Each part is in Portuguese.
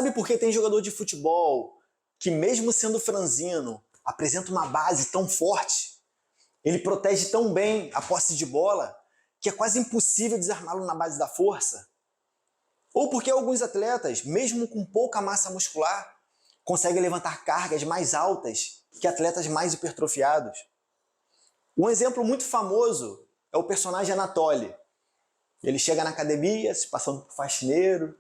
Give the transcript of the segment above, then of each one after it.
sabe por que tem jogador de futebol que, mesmo sendo franzino, apresenta uma base tão forte? Ele protege tão bem a posse de bola que é quase impossível desarmá-lo na base da força? Ou porque alguns atletas, mesmo com pouca massa muscular, conseguem levantar cargas mais altas que atletas mais hipertrofiados? Um exemplo muito famoso é o personagem Anatoly. Ele chega na academia, se passando por faxineiro,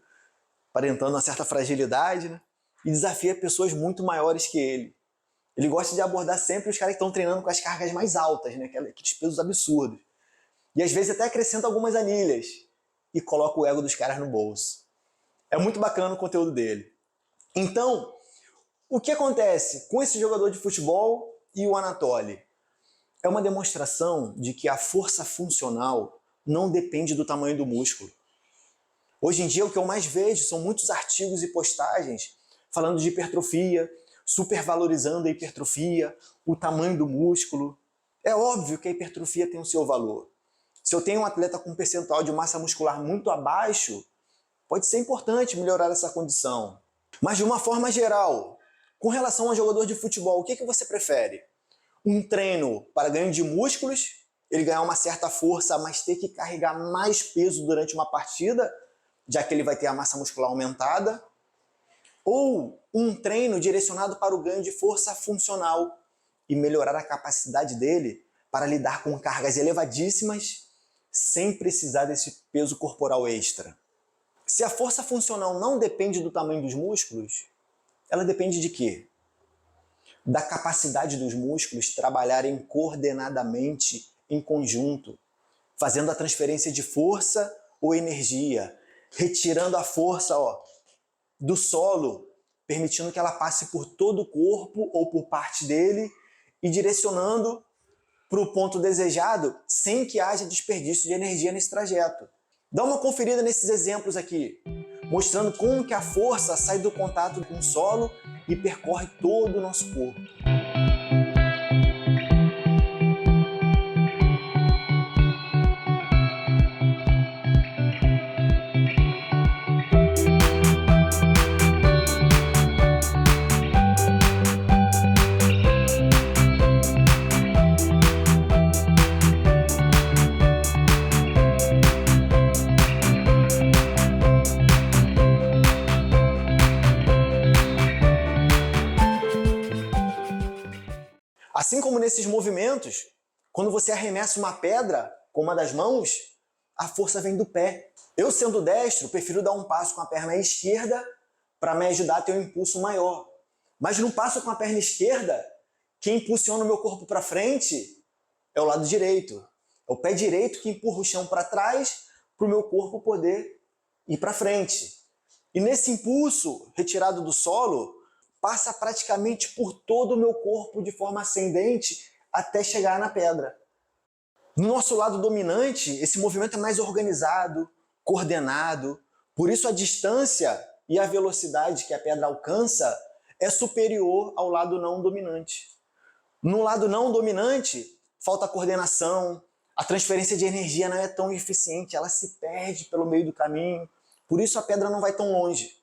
aparentando uma certa fragilidade, né? E desafia pessoas muito maiores que ele. Ele gosta de abordar sempre os caras que estão treinando com as cargas mais altas, né? Aqueles pesos absurdos. E às vezes até acrescenta algumas anilhas e coloca o ego dos caras no bolso. É muito bacana o conteúdo dele. Então, o que acontece com esse jogador de futebol e o Anatoly? É uma demonstração de que a força funcional não depende do tamanho do músculo. Hoje em dia, o que eu mais vejo são muitos artigos e postagens falando de hipertrofia, supervalorizando a hipertrofia, o tamanho do músculo. É óbvio que a hipertrofia tem o seu valor. Se eu tenho um atleta com um percentual de massa muscular muito abaixo, pode ser importante melhorar essa condição. Mas de uma forma geral, com relação ao jogador de futebol, o que você prefere? Um treino para ganho de músculos, ele ganhar uma certa força, mas ter que carregar mais peso durante uma partida, já que ele vai ter a massa muscular aumentada? Ou um treino direcionado para o ganho de força funcional e melhorar a capacidade dele para lidar com cargas elevadíssimas sem precisar desse peso corporal extra? Se a força funcional não depende do tamanho dos músculos, ela depende de quê? Da capacidade dos músculos trabalharem coordenadamente em conjunto, fazendo a transferência de força ou energia, retirando a força do solo, permitindo que ela passe por todo o corpo ou por parte dele e direcionando para o ponto desejado sem que haja desperdício de energia nesse trajeto. Dá uma conferida nesses exemplos aqui, mostrando como que a força sai do contato com o solo e percorre todo o nosso corpo. Assim como nesses movimentos, quando você arremessa uma pedra com uma das mãos, a força vem do pé. Eu, sendo destro, prefiro dar um passo com a perna esquerda para me ajudar a ter um impulso maior. Mas no passo com a perna esquerda, quem impulsiona o meu corpo para frente é o lado direito. É o pé direito que empurra o chão para trás para o meu corpo poder ir para frente. E nesse impulso retirado do solo, passa praticamente por todo o meu corpo de forma ascendente até chegar na pedra. No nosso lado dominante, esse movimento é mais organizado, coordenado, por isso a distância e a velocidade que a pedra alcança é superior ao lado não dominante. No lado não dominante, falta coordenação, a transferência de energia não é tão eficiente, ela se perde pelo meio do caminho, por isso a pedra não vai tão longe.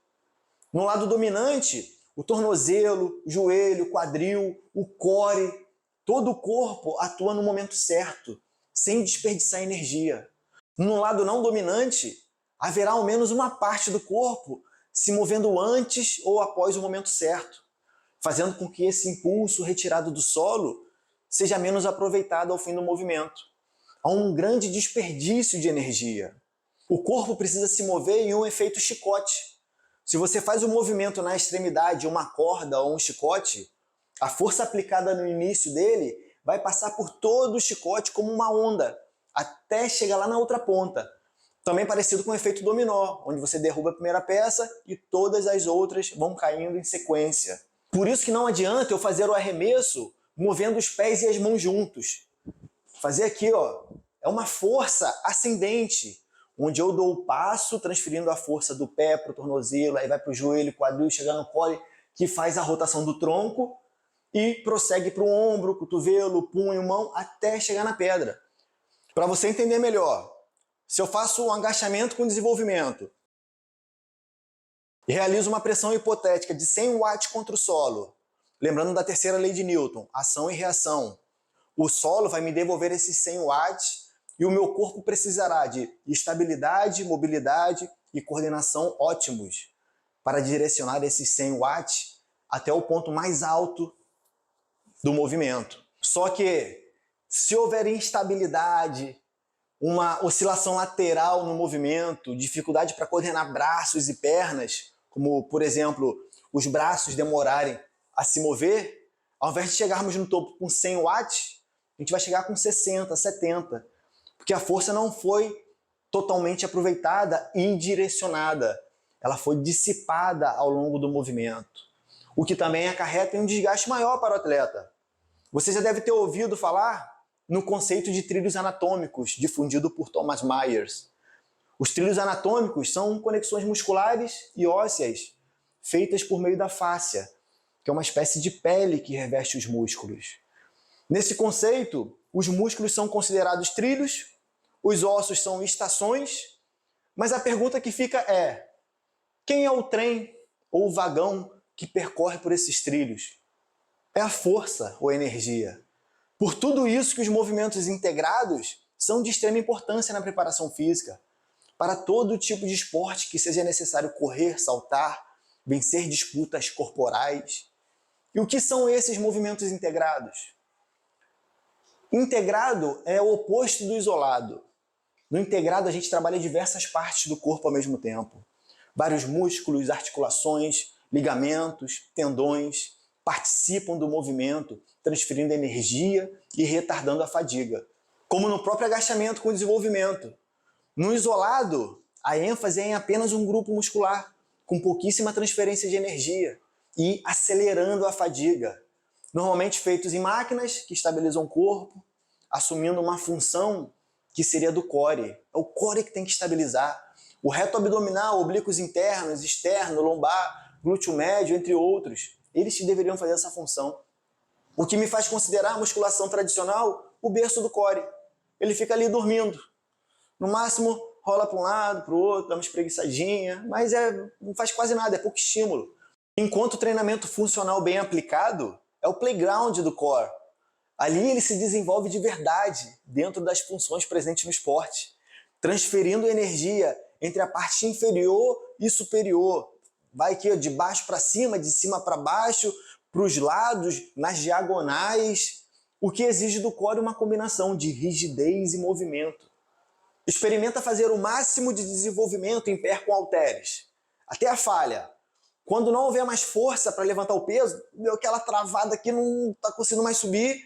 No lado dominante, o tornozelo, o joelho, o quadril, o core, todo o corpo atua no momento certo, sem desperdiçar energia. No lado não dominante, haverá ao menos uma parte do corpo se movendo antes ou após o momento certo, fazendo com que esse impulso retirado do solo seja menos aproveitado ao fim do movimento. Há um grande desperdício de energia. O corpo precisa se mover em um efeito chicote. Se você faz um movimento na extremidade, uma corda ou um chicote, a força aplicada no início dele vai passar por todo o chicote como uma onda, até chegar lá na outra ponta. Também parecido com o efeito dominó, onde você derruba a primeira peça e todas as outras vão caindo em sequência. Por isso que não adianta eu fazer o arremesso movendo os pés e as mãos juntos. Fazer aqui, é uma força ascendente, onde eu dou o passo, transferindo a força do pé para o tornozelo, aí vai para o joelho, quadril, chegando no core, que faz a rotação do tronco, e prossegue para o ombro, cotovelo, punho, mão, até chegar na pedra. Para você entender melhor, se eu faço um agachamento com desenvolvimento, e realizo uma pressão hipotética de 100 watts contra o solo, lembrando da terceira lei de Newton, ação e reação, o solo vai me devolver esses 100 watts e o meu corpo precisará de estabilidade, mobilidade e coordenação ótimos para direcionar esses 100 watts até o ponto mais alto do movimento. Só que, se houver instabilidade, uma oscilação lateral no movimento, dificuldade para coordenar braços e pernas, como, por exemplo, os braços demorarem a se mover, ao invés de chegarmos no topo com 100 watts, a gente vai chegar com 60, 70, porque a força não foi totalmente aproveitada e direcionada. Ela foi dissipada ao longo do movimento, o que também acarreta em um desgaste maior para o atleta. Você já deve ter ouvido falar no conceito de trilhos anatômicos, difundido por Thomas Myers. Os trilhos anatômicos são conexões musculares e ósseas feitas por meio da fáscia, que é uma espécie de pele que reveste os músculos. Nesse conceito, os músculos são considerados trilhos, os ossos são estações, mas a pergunta que fica é: quem é o trem ou o vagão que percorre por esses trilhos? É a força ou a energia. Por tudo isso que os movimentos integrados são de extrema importância na preparação física, para todo tipo de esporte que seja necessário correr, saltar, vencer disputas corporais. E o que são esses movimentos integrados? Integrado é o oposto do isolado. No integrado, a gente trabalha diversas partes do corpo ao mesmo tempo. Vários músculos, articulações, ligamentos, tendões participam do movimento, transferindo energia e retardando a fadiga. Como no próprio agachamento com o desenvolvimento. No isolado, a ênfase é em apenas um grupo muscular, com pouquíssima transferência de energia e acelerando a fadiga. Normalmente feitos em máquinas que estabilizam o corpo, assumindo uma função que seria do core. É o core que tem que estabilizar. O reto abdominal, oblíquos internos, externo, lombar, glúteo médio, entre outros, eles que deveriam fazer essa função. O que me faz considerar a musculação tradicional o berço do core. Ele fica ali dormindo. No máximo, rola para um lado, para o outro, dá uma espreguiçadinha, mas não faz quase nada, é pouco estímulo. Enquanto o treinamento funcional bem aplicado é o playground do core. Ali ele se desenvolve de verdade dentro das funções presentes no esporte, transferindo energia entre a parte inferior e superior. Vai aqui de baixo para cima, de cima para baixo, para os lados, nas diagonais, o que exige do core uma combinação de rigidez e movimento. Experimenta fazer o máximo de desenvolvimento em pé com halteres, até a falha. Quando não houver mais força para levantar o peso, deu aquela travada aqui, não está conseguindo mais subir,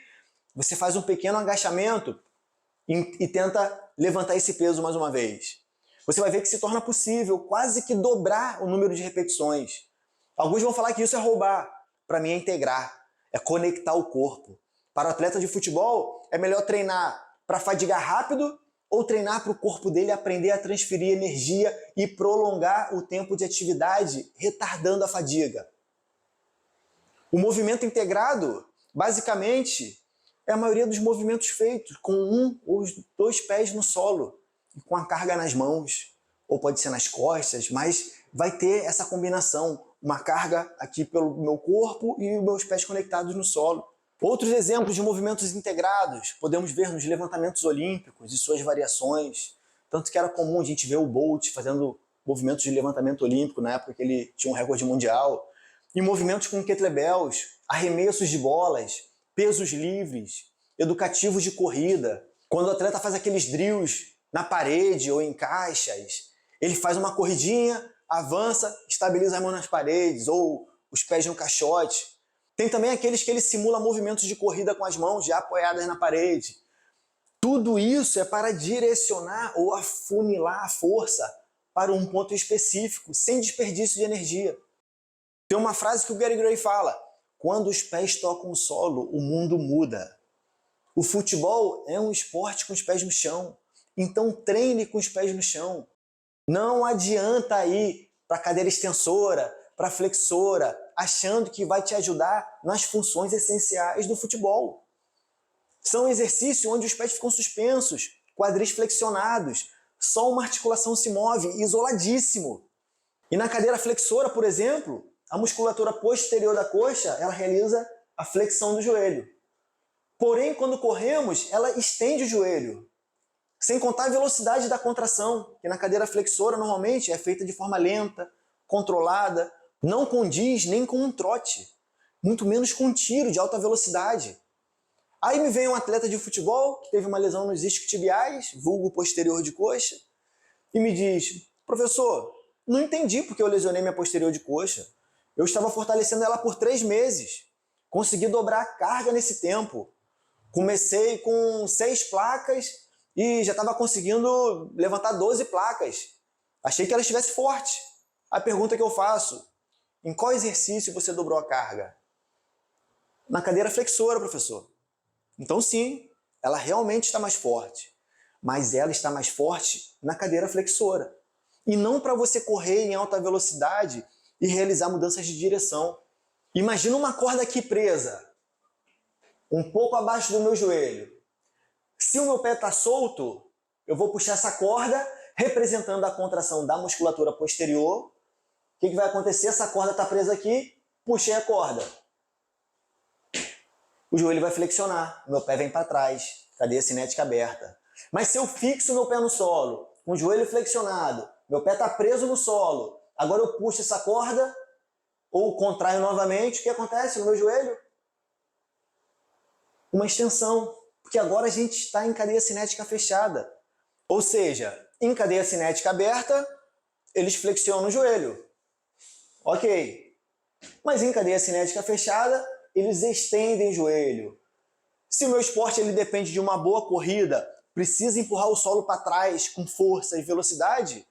você faz um pequeno agachamento e tenta levantar esse peso mais uma vez. Você vai ver que se torna possível quase que dobrar o número de repetições. Alguns vão falar que isso é roubar. Para mim é integrar, é conectar o corpo. Para o atleta de futebol, é melhor treinar para fadigar rápido ou treinar para o corpo dele aprender a transferir energia e prolongar o tempo de atividade, retardando a fadiga. O movimento integrado, basicamente, é a maioria dos movimentos feitos com um ou os dois pés no solo e com a carga nas mãos, ou pode ser nas costas, mas vai ter essa combinação, uma carga aqui pelo meu corpo e os meus pés conectados no solo. Outros exemplos de movimentos integrados podemos ver nos levantamentos olímpicos e suas variações, tanto que era comum a gente ver o Bolt fazendo movimentos de levantamento olímpico na época que ele tinha um recorde mundial, e movimentos com kettlebells, arremessos de bolas, pesos livres, educativos de corrida. Quando o atleta faz aqueles drills na parede ou em caixas, ele faz uma corridinha, avança, estabiliza as mãos nas paredes ou os pés no caixote. Tem também aqueles que ele simula movimentos de corrida com as mãos já apoiadas na parede. Tudo isso é para direcionar ou afunilar a força para um ponto específico, sem desperdício de energia. Tem uma frase que o Gary Gray fala: quando os pés tocam o solo, o mundo muda. O futebol é um esporte com os pés no chão, então treine com os pés no chão. Não adianta ir para a cadeira extensora, para a flexora, achando que vai te ajudar nas funções essenciais do futebol. São exercícios onde os pés ficam suspensos, quadris flexionados, só uma articulação se move, isoladíssimo. E na cadeira flexora, por exemplo, a musculatura posterior da coxa, ela realiza a flexão do joelho. Porém, quando corremos, ela estende o joelho. Sem contar a velocidade da contração, que na cadeira flexora normalmente é feita de forma lenta, controlada, não condiz nem com um trote, muito menos com um tiro de alta velocidade. Aí me vem um atleta de futebol que teve uma lesão nos isquiotibiais, vulgo posterior de coxa, e me diz: professor, não entendi porque eu lesionei minha posterior de coxa. Eu estava fortalecendo ela por 3 meses. Consegui dobrar a carga nesse tempo. Comecei com 6 placas e já estava conseguindo levantar 12 placas. Achei que ela estivesse forte. A pergunta que eu faço: em qual exercício você dobrou a carga? Na cadeira flexora, professor. Então sim, ela realmente está mais forte. Mas ela está mais forte na cadeira flexora. E não para você correr em alta velocidade e realizar mudanças de direção. Imagina uma corda aqui presa, um pouco abaixo do meu joelho. Se o meu pé está solto, eu vou puxar essa corda, representando a contração da musculatura posterior. O que vai acontecer? Essa corda está presa aqui, puxei a corda. O joelho vai flexionar, meu pé vem para trás, cadeia cinética aberta. Mas se eu fixo meu pé no solo, com o joelho flexionado, meu pé está preso no solo, agora eu puxo essa corda, ou contraio novamente, o que acontece no meu joelho? Uma extensão, porque agora a gente está em cadeia cinética fechada. Ou seja, em cadeia cinética aberta, eles flexionam o joelho. Ok. Mas em cadeia cinética fechada, eles estendem o joelho. Se o meu esporte ele depende de uma boa corrida, precisa empurrar o solo para trás com força e velocidade,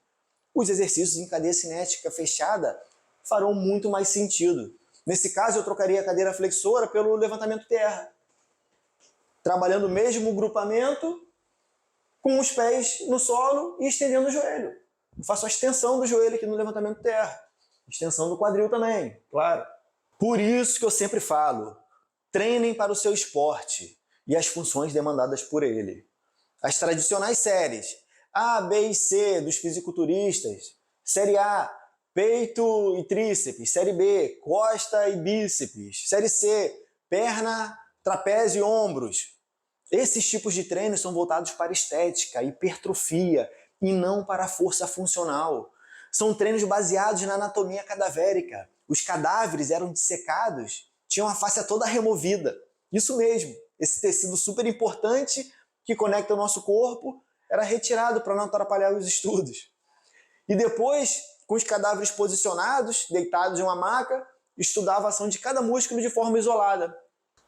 os exercícios em cadeia cinética fechada farão muito mais sentido. Nesse caso, eu trocaria a cadeira flexora pelo levantamento terra, trabalhando o mesmo grupamento, com os pés no solo e estendendo o joelho. Eu faço a extensão do joelho aqui no levantamento terra. Extensão do quadril também, claro. Por isso que eu sempre falo, treinem para o seu esporte e as funções demandadas por ele. As tradicionais séries A, B e C dos fisiculturistas, série A, peito e tríceps, série B, costa e bíceps, série C, perna, trapézio e ombros. Esses tipos de treinos são voltados para estética, hipertrofia e não para a força funcional. São treinos baseados na anatomia cadavérica. Os cadáveres eram dissecados, tinham a face toda removida. Isso mesmo, esse tecido super importante que conecta o nosso corpo era retirado para não atrapalhar os estudos. E depois, com os cadáveres posicionados, deitados em uma maca, estudava a ação de cada músculo de forma isolada.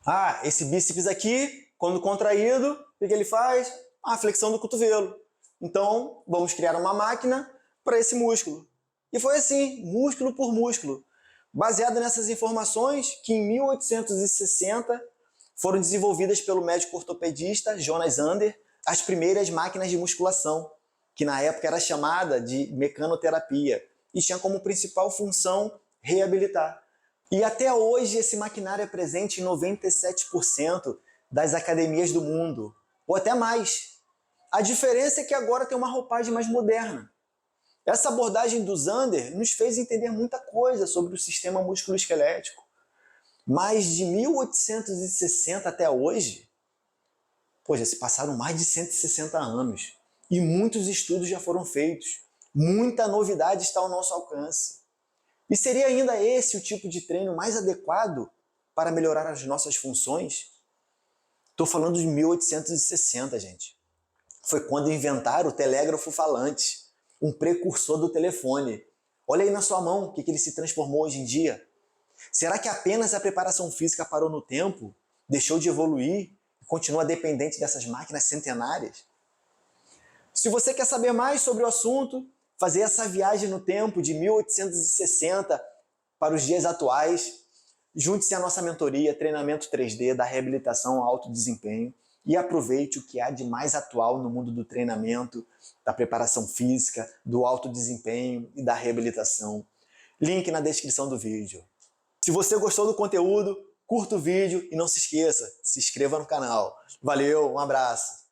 Ah, esse bíceps aqui, quando contraído, o que ele faz? A flexão do cotovelo. Então, vamos criar uma máquina para esse músculo. E foi assim, músculo por músculo. Baseado nessas informações, que em 1860 foram desenvolvidas pelo médico ortopedista Jonas Zander as primeiras máquinas de musculação, que na época era chamada de mecanoterapia, e tinha como principal função reabilitar. E até hoje esse maquinário é presente em 97% das academias do mundo, ou até mais. A diferença é que agora tem uma roupagem mais moderna. Essa abordagem do Zander nos fez entender muita coisa sobre o sistema musculoesquelético. Mas de 1860 até hoje, já se passaram mais de 160 anos. E muitos estudos já foram feitos. Muita novidade está ao nosso alcance. E seria ainda esse o tipo de treino mais adequado para melhorar as nossas funções? Estou falando de 1860, gente. Foi quando inventaram o telégrafo falante, um precursor do telefone. Olha aí na sua mão o que ele se transformou hoje em dia. Será que apenas a preparação física parou no tempo, deixou de evoluir e continua dependente dessas máquinas centenárias? Se você quer saber mais sobre o assunto, fazer essa viagem no tempo de 1860 para os dias atuais, junte-se à nossa mentoria Treinamento 3D da Reabilitação ao Alto Desempenho e aproveite o que há de mais atual no mundo do treinamento, da preparação física, do alto desempenho e da reabilitação. Link na descrição do vídeo. Se você gostou do conteúdo, curta o vídeo e não se esqueça, se inscreva no canal. Valeu, um abraço!